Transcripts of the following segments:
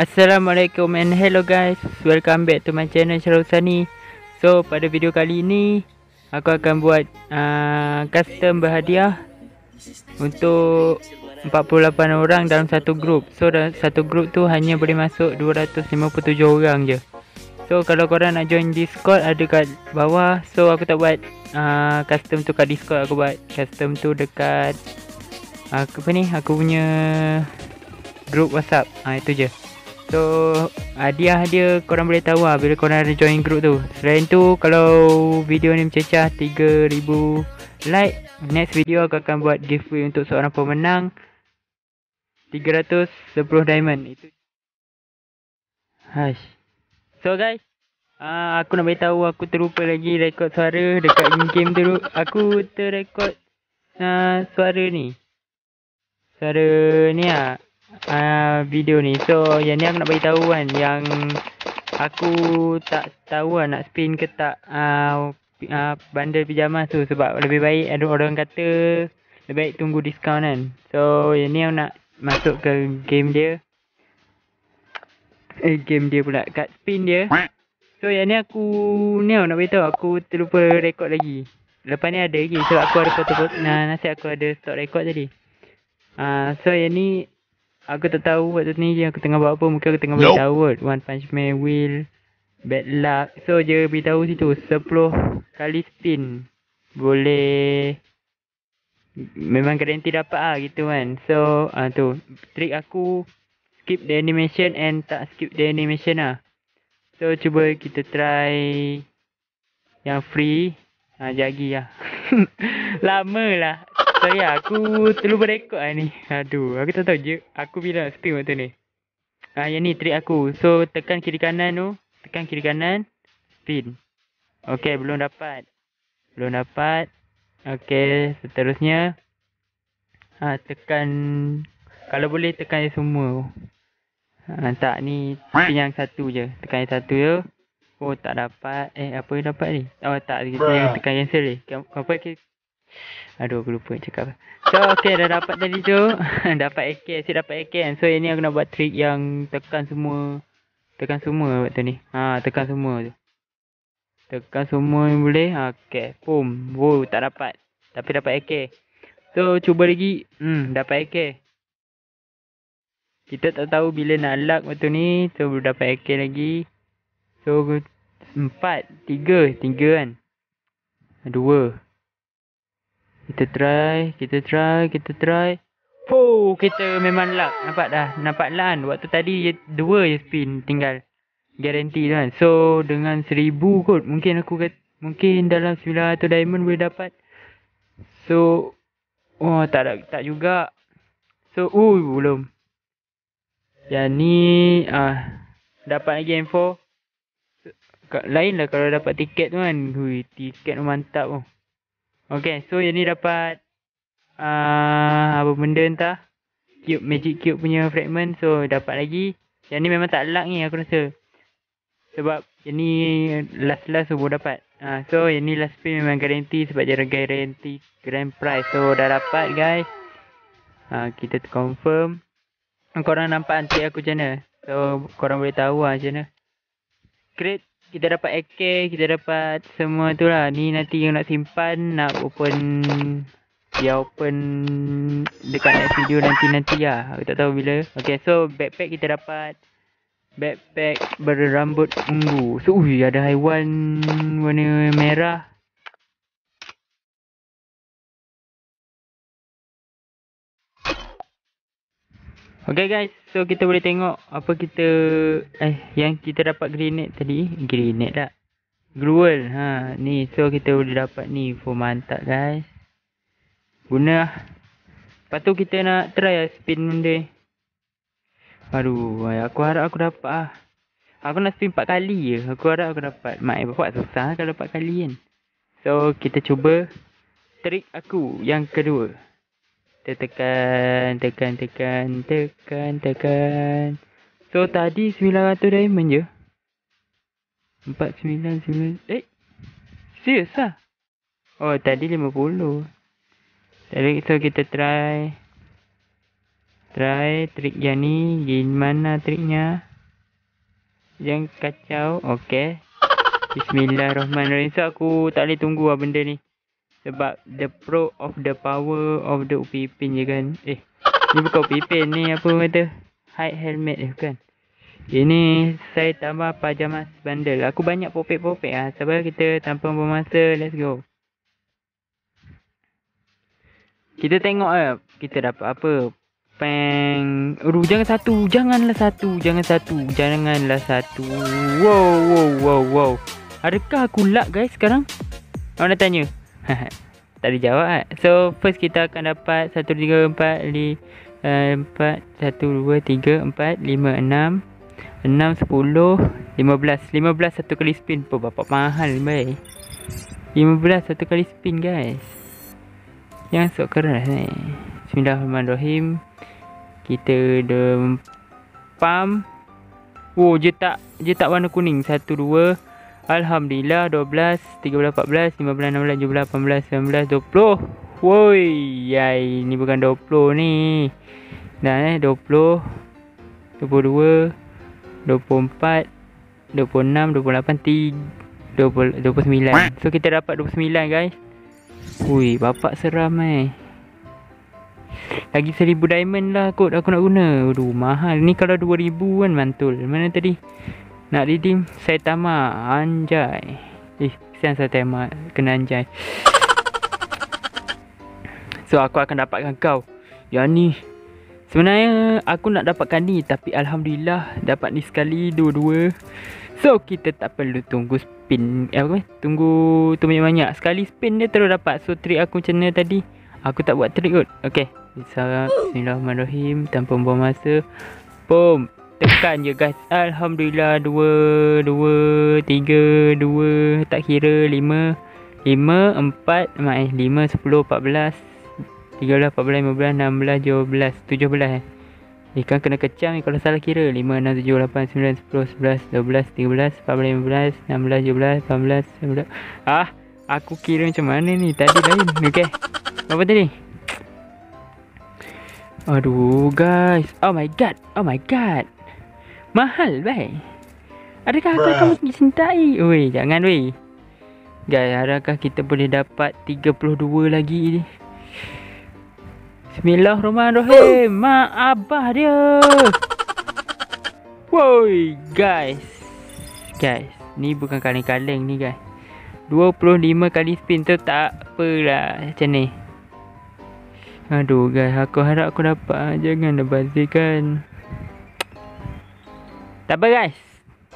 Assalamualaikum and hello guys, welcome back to my channel Syarul Sani. So pada video kali ini aku akan buat custom berhadiah untuk 48 orang dalam satu group. So dalam satu group tu hanya boleh masuk 257 orang je. So kalau korang nak join Discord ada kat bawah. So aku tak buat custom tu kat Discord, aku buat custom tu dekat aku punya group WhatsApp. Itu je. So hadiah dia korang boleh tahu bila korang ada join group tu. Selain tu, kalau video ni mencecah 3000 like, next video aku akan buat giveaway untuk seorang pemenang 310 diamond. Itu. Hush. So guys, aku nak beritahu aku terlupa lagi rekod suara dekat in-game dulu. Aku terrekod suara ni. Suara ni video ni. So yang ni aku nak beritahu kan, yang aku tak tahu nak spin ke tak bundle pijama tu, sebab lebih baik ada orang kata lebih baik tunggu diskaun kan. So yang ni aku nak masuk ke game dia. Game dia pula, kat spin dia. So yang ni aku nak beritahu aku terlupa rekod lagi. Lepas ni ada lagi sebab aku ada foto nasib aku ada stok rekod tadi. So yang ni aku tak tahu waktu ni aku tengah buat apa. Mungkin aku tengah beritahu kot One Punch Man Wheel Bad Luck. So je beritahu situ 10 kali spin boleh, memang garanti dapat gitu kan. So tu trik aku, skip the animation and tak skip the animation So cuba kita try yang free. Jagi lah. Lama lah. Sorry aku terlupa rekod ni. Aduh, aku tak tahu je aku bila nak spin waktu ni. Yang ni trik aku. So tekan kiri kanan tu. Tekan kiri kanan. Spin. Okay, belum dapat. Okay, seterusnya. Tekan. Kalau boleh tekan yang semua. Tak, ni spin yang satu je. Tekan yang satu je. Oh, tak dapat. Apa yang dapat ni? Oh, tak. Kita tekan cancel ni. Apa ke? Aduh, aku lupa cakap. So, okay, dah dapat tadi tu. Dapat AK, asyik dapat AK kan. So, yang ni aku nak buat trik yang tekan semua. Tekan semua waktu ni. Tekan semua tu. Tekan semua yang boleh. Okay, boom. Wow, tak dapat. Tapi dapat AK. So, cuba lagi. Dapat AK. Kita tak tahu bila nak luck waktu ni. So, dapat AK lagi. So, 4, 3 kan. 2. Kita try. Oh, kita memang luck. Nampak dah. Nampak luck kan. Waktu tadi 2 je spin tinggal. Garanti tu kan. So, dengan 1000 kot. Mungkin dalam 900 diamond boleh dapat. So, tak juga. So, belum. Yang ni, dapat lagi M4. Lain lah kalau dapat tiket tu kan. Tiket tu mantap tu. Okay, so yang ni dapat apa benda entah, cube, magic cube punya fragment. So dapat lagi. Yang ni memang tak luck ni aku rasa, sebab yang ni last baru dapat. So yang ni last spin memang garanti, sebab dia garanti grand prize. So dah dapat guys. Kita confirm. Korang nampak nanti aku macam mana. So korang boleh tahu macam mana. Create. Kita dapat AK, kita dapat semua tu lah. Ni nanti yang nak simpan, nak open. Dia open dekat next video nanti lah. Aku tak tahu bila. Okay, so backpack kita dapat. Backpack berrambut ungu. So, ada haiwan warna merah. Okay guys, so kita boleh tengok apa kita yang kita dapat grenade tadi. Grenade tak? Gruel. Ni so kita boleh dapat ni. Mantap guys. Guna lah. Lepas tu kita nak try spin benda. Aduh, aku harap aku dapat Aku nak spin 4 kali je. Aku harap aku dapat. Mak bapak susah kalau 4 kali kan. So kita cuba trik aku yang kedua. Kita tekan. So tadi 900 diamond je. 499. Serius lah. Oh, tadi 50. So kita try trik yang ni. Gimana triknya? Jangan kacau. Okay. Bismillahirrahmanirrahim. So aku tak boleh tunggu lah benda ni. Sebab the pro of the power of the Upipin je kan. Ni bukan Upipin ni, apa kata, hide helmet kan. Ini saya tambah pajamas bundle. Aku banyak popek-popek lah. Sabar kita tanpa buang masa. Let's go. Kita tengok lah kita dapat apa. Peng. Aduh, jangan satu. Janganlah satu. Wow. Adakah aku lag guys sekarang? Awak nak tanya? Tak ada jawab kan? So first kita akan dapat 1, 2, 3, 4, 1, 2, 3, 4, 5, 6, 10, 15 satu kali spin. Bapak mahal baik. 15 satu kali spin guys. Yang sok keras ni. Bismillahirrahmanirrahim. Kita dah pump. Oh, je tak warna kuning. 1, 2. Alhamdulillah. 12, 13, 14, 15, 16, 17, 18, 19, 20. Woi, yai, ni bukan 20 ni. Dah 20, 22, 24, 26, 28, 29. So kita dapat 29 guys. Ui, bapak seram Lagi 1000 diamond lah kot aku nak guna. Aduh, mahal. Ni kalau 2000 kan mantul. Mana tadi? Nak redeem Saitama. Anjay. Kesian Saitama kena anjay. So aku akan dapatkan kau. Yang ni. Sebenarnya aku nak dapatkan ni. Tapi Alhamdulillah dapat ni sekali. Dua-dua. So kita tak perlu tunggu spin. Tunggu tu banyak-banyak. Sekali spin dia terus dapat. So trick aku macam mana tadi? Aku tak buat trick kot. Okay. Bismillahirrahmanirrahim. Tanpa membuang masa. Boom. Tekan je guys. Alhamdulillah. 2, 3, 2. Tak kira 5, 4. 5, 10, 14, 13, 14, 15, 16, 17. Kan kena kecam ni kalau salah kira. 5, 6, 7, 8, 9, 10, 11, 12, 13, 14, 15, 16, 17, 18, 19. Aku kira macam mana ni. Tadi lain. Okay. Apa tadi? Aduh guys. Oh my god. Mahal baik. Adakah aku akan mencintai? Oi, jangan weh. Guys, adakah kita boleh dapat 32 lagi ni? Bismillahirrahmanirrahim. Mak abah dia. Woi, guys. Ni bukan kaleng-kaleng ni guys. 25 kali spin tu tak apalah macam ni. Aduh guys, aku harap aku dapat. Jangan bazirkan. Tak apa guys,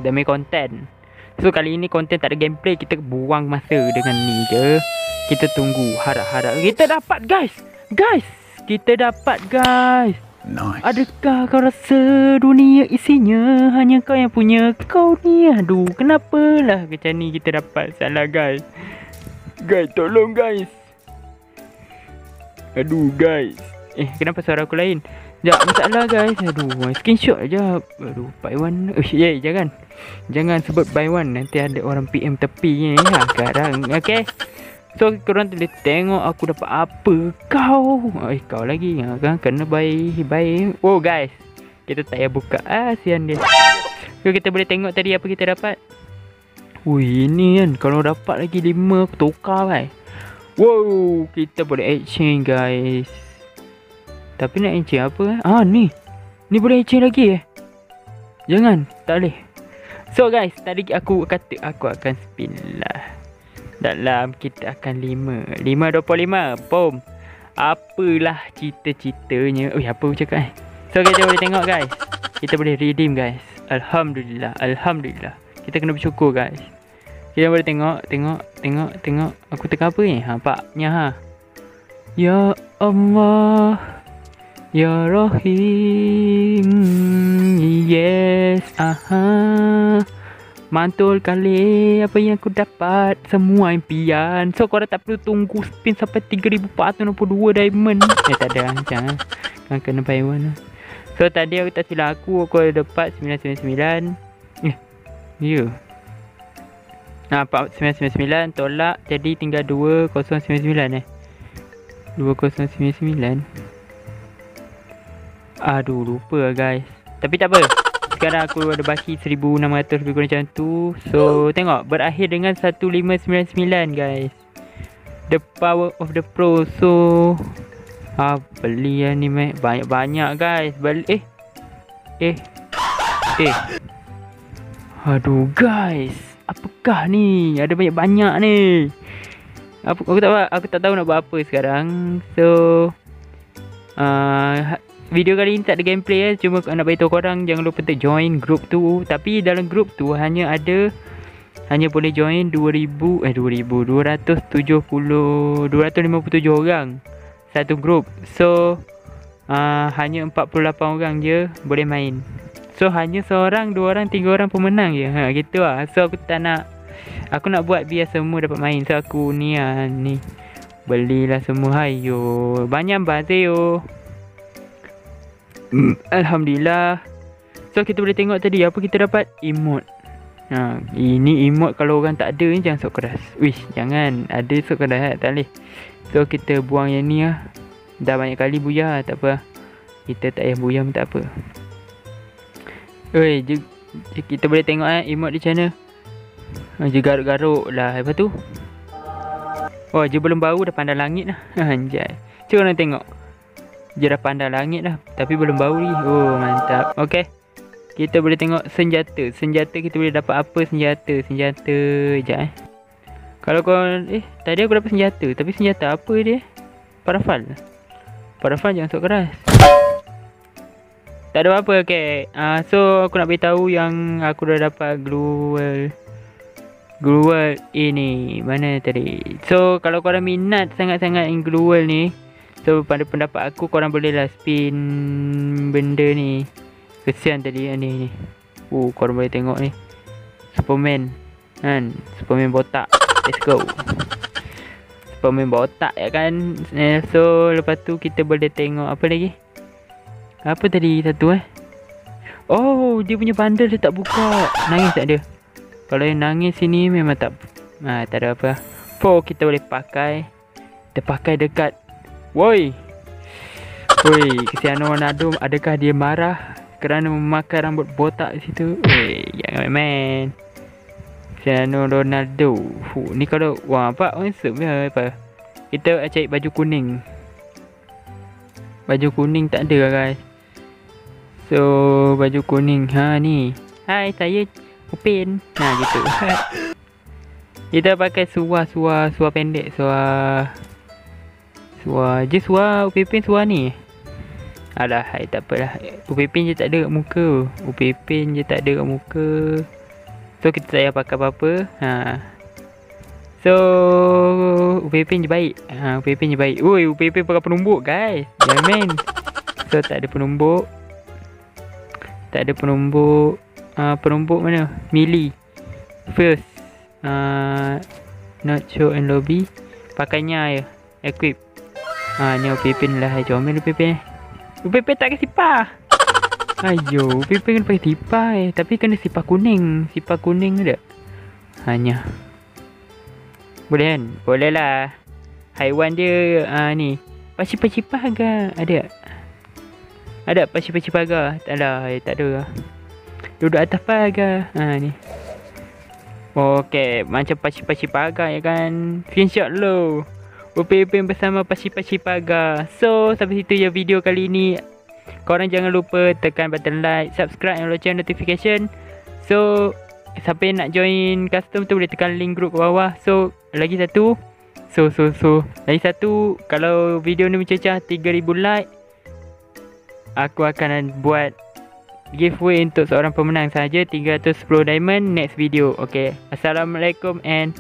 demi konten. So kali ini konten tak ada gameplay. Kita buang masa dengan ni je. Kita tunggu. Harap-harap kita dapat guys. Kita dapat guys. Nice. Adakah kau rasa dunia isinya hanya kau yang punya kau ni? Aduh, kenapalah macam ni kita dapat. Salah guys. Guys, tolong guys. Aduh guys. Kenapa suara aku lain? Sekejap, masalah guys. Aduh, screenshot je. Aduh, buy one. Jangan sebut buy one. Nanti ada orang PM tepi ni sekarang. Okay. So, korang boleh tengok aku dapat apa. Kau lagi kan. Kena buy. Oh guys, kita tak payah buka. Sian dia. So, kita boleh tengok tadi apa kita dapat. Ui, ini kan. Kalau dapat lagi 5 aku tukar baik. Wow, kita boleh exchange guys. Tapi nak exchange apa? Ni boleh exchange lagi Jangan, tak boleh. So guys, tadi aku kata aku akan spin lah. Dalam kita akan 5, 25. Boom. Apalah cita-citanya. Apa aku cakap So kita boleh tengok guys. Kita boleh redeem guys. Alhamdulillah. Kita kena bersyukur guys. Kita boleh tengok. Aku tengok apa ni? Nampaknya Ya Allah, Ya Rahim. Yes. Mantul kali apa yang aku dapat. Semua impian. So korang tak perlu tunggu spin sampai 3462 diamond. Tak ada. Jangan. Kan kena buy one. So tadi aku tak silap aku ada dapat 999. Ya. 4999 tolak. Jadi tinggal 2099 2099. Aduh, lupa guys. Tapi tak apa. sekarang aku ada baki 1,600 lebih kurang macam tu. So tengok, berakhir dengan 1599 guys. The power of the pro. So beli lah ni meh. Banyak-banyak guys. Beli aduh guys, apakah ni? Ada banyak-banyak ni. Aku tak tahu nak buat apa sekarang. So video kali ni tak ada gameplay cuma nak beritahu korang jangan lupa join group tu. Tapi dalam group tu hanya boleh join 257 orang satu group. So hanya 48 orang je boleh main. So hanya seorang, 2 orang, 3 orang pemenang je. Gitu lah. So aku nak buat biar semua dapat main. So aku ni belilah semua. Hayo, banyak bazir yo. Alhamdulillah. So kita boleh tengok tadi apa kita dapat. Emote. Ini emote kalau orang tak ada ni jangan sok keras. Wish, jangan. Ada sok keras tak boleh. So kita buang yang ni lah. Dah banyak kali buyar, tak apa. Kita tak payah buyar pun tak apa. Oi, kita boleh tengok emote di channel. Dia garuk-garuk lah. Lepas tu dia belum bau dah pandang langit lah. Anjay. Cuba orang tengok. Dia dah pandang langit lah, tapi belum bau ni. Oh mantap. Okay, kita boleh tengok senjata. Senjata kita boleh dapat apa? Senjata sekejap Kalau kau tadi aku dapat senjata. Tapi senjata apa dia? Parafal jangan sok keras. Tak ada apa-apa. Okay, so aku nak beritahu yang aku dah dapat glue wall ini. Mana tadi? So kalau korang minat sangat-sangat in glue wall ni, so pada pendapat aku korang bolehlah spin benda ni. Kesian tadi ni. Korang boleh tengok ni. Superman kan, Superman botak. Let's go. Superman botak ya kan. So lepas tu kita boleh tengok apa lagi? Apa tadi satu Oh, dia punya bundle dia tak buka. Nangis tak dia? Kalau yang nangis sini memang tak ada apa. Kita boleh pakai. Kita pakai dekat. Woi, Cristiano Ronaldo, adakah dia marah kerana memakai rambut botak di situ? Jangan main. Cristiano Ronaldo. Ni kalau apa handsome ya apa. Kita cari baju kuning. Baju kuning tak ada lah guys. So baju kuning ni. Hai, saya Upin. Gitu. Kita pakai suar pendek. Suar Upin suar ni. Alah, tak apalah. Upin je tak ada kat muka. So kita tak payah pakai apa-apa. So Upin je baik. Ui, Upin pakai penumbuk guys. Jangan main. So tak ada penumbuk. Penumbuk mana? Melee. First. Not show and lobby. Pakainya ya. Equip. Ni Upin lah. Comel Upin. Upin tak kasi sipah. Ayo, Upin kena pakai sipah tapi kena sipah kuning. Sipah kuning ada. Hanya. Boleh kan? Boleh lah. Haiwan dia ni. Pasipah ke? Ada pasipah pagar. Tak ada. Duduk atas pagar. Ni. Okay, macam pasipah pagar ya kan. Screenshot lo. Upin bersama pasipah pagar. So sampai situ je video kali ni. Korang jangan lupa tekan button like, subscribe dan lonceng notification. So siapa yang nak join custom tu boleh tekan link group ke bawah. So lagi satu. Lagi satu, kalau video ni mencecah 3,000 like, aku akan buat giveaway untuk seorang pemenang saja 310 diamond next video. Okay, Assalamualaikum and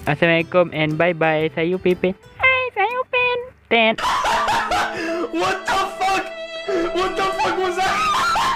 Assalamualaikum and bye bye. Saya Upin. Hai, saya Upin. What the fuck was that?